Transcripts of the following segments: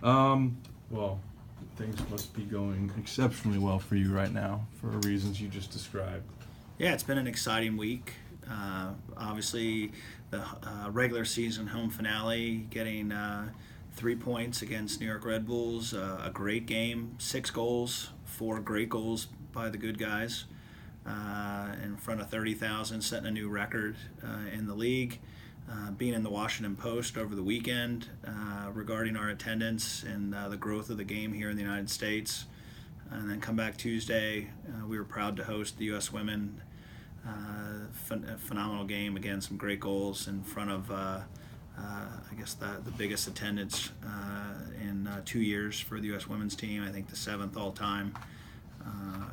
Well, things must be going exceptionally well for you right now for reasons you just described. Yeah, it's been an exciting week. Obviously, the regular season home finale, getting 3 points against New York Red Bulls, a great game, 6 goals, 4 great goals by the good guys, in front of 30,000, setting a new record in the league. Being in the Washington Post over the weekend regarding our attendance and the growth of the game here in the United States. And then come back Tuesday, we were proud to host the U.S. women. A phenomenal game, again, some great goals in front of, I guess, the biggest attendance in 2 years for the U.S. women's team. I think the 7th all time.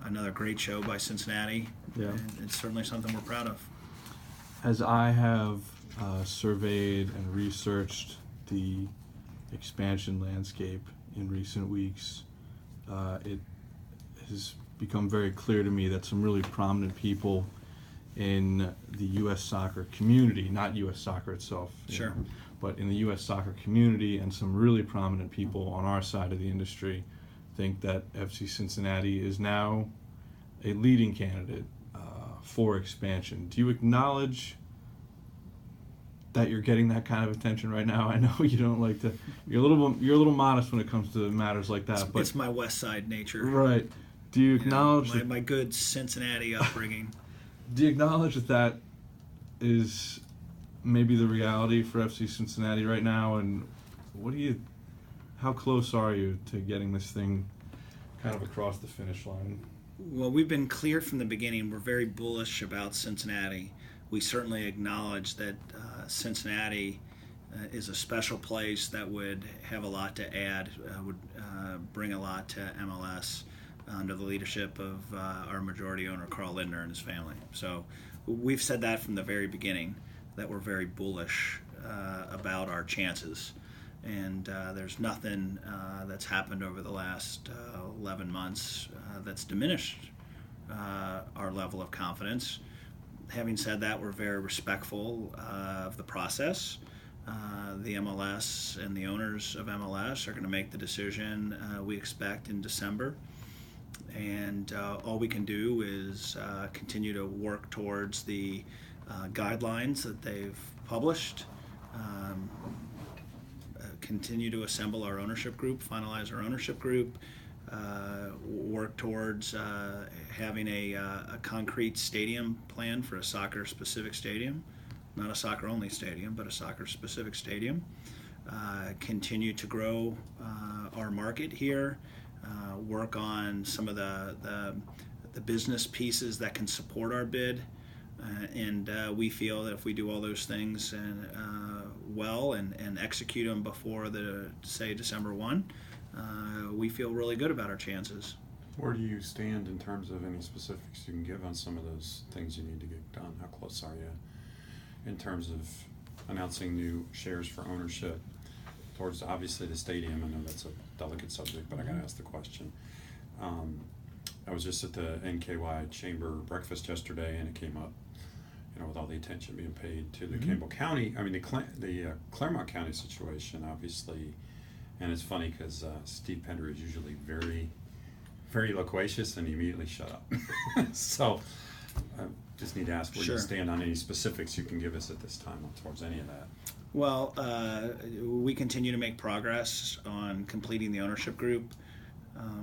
Another great show by Cincinnati. Yeah. And it's certainly something we're proud of. As I have surveyed and researched the expansion landscape in recent weeks, it has become very clear to me that some really prominent people in the U.S. soccer community, not U.S. soccer itself, Sure, but in the U.S. soccer community, and some really prominent people on our side of the industry think that FC Cincinnati is now a leading candidate for expansion. Do you acknowledge that you're getting that kind of attention right now? I know you don't like to. You're a little modest when it comes to matters like that. But it's my West Side nature. Right. Do you acknowledge my good Cincinnati upbringing? Do you acknowledge that is maybe the reality for FC Cincinnati right now? And how close are you to getting this thing kind of across the finish line? Well, we've been clear from the beginning. We're very bullish about Cincinnati. We certainly acknowledge that Cincinnati is a special place that would have a lot to add, would bring a lot to MLS under the leadership of our majority owner, Carl Lindner, and his family. So we've said that from the very beginning, that we're very bullish about our chances. And there's nothing that's happened over the last 11 months that's diminished our level of confidence. Having said that, we're very respectful of the process. The MLS and the owners of MLS are going to make the decision we expect in December. And all we can do is continue to work towards the guidelines that they've published, continue to assemble our ownership group, finalize our ownership group, work towards having a concrete stadium plan for a soccer-specific stadium, not a soccer-only stadium, but a soccer-specific stadium. Continue to grow our market here, work on some of the business pieces that can support our bid, and we feel that if we do all those things well and execute them before December 1, we feel really good about our chances. Where do you stand in terms of any specifics you can give on some of those things you need to get done? How close are you in terms of announcing new shares for ownership towards obviously the stadium? I know that's a delicate subject, but I got to ask the question. I was just at the NKY Chamber breakfast yesterday, and it came up, with all the attention being paid to the Campbell County, the Claremont County situation, obviously. And it's funny because Steve Pender is usually very, very loquacious, and he immediately shut up. So I just need to ask where Sure. you stand on any specifics you can give us at this time towards any of that. Well, we continue to make progress on completing the ownership group.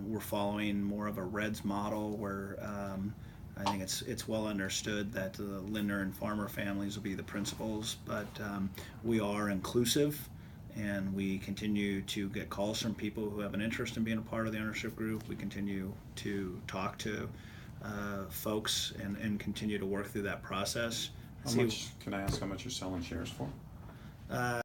We're following more of a Reds model where I think it's well understood that the Lindner and Farmer families will be the principals, but we are inclusive, and we continue to get calls from people who have an interest in being a part of the ownership group. We continue to talk to folks and continue to work through that process. Can I ask how much you're selling shares for?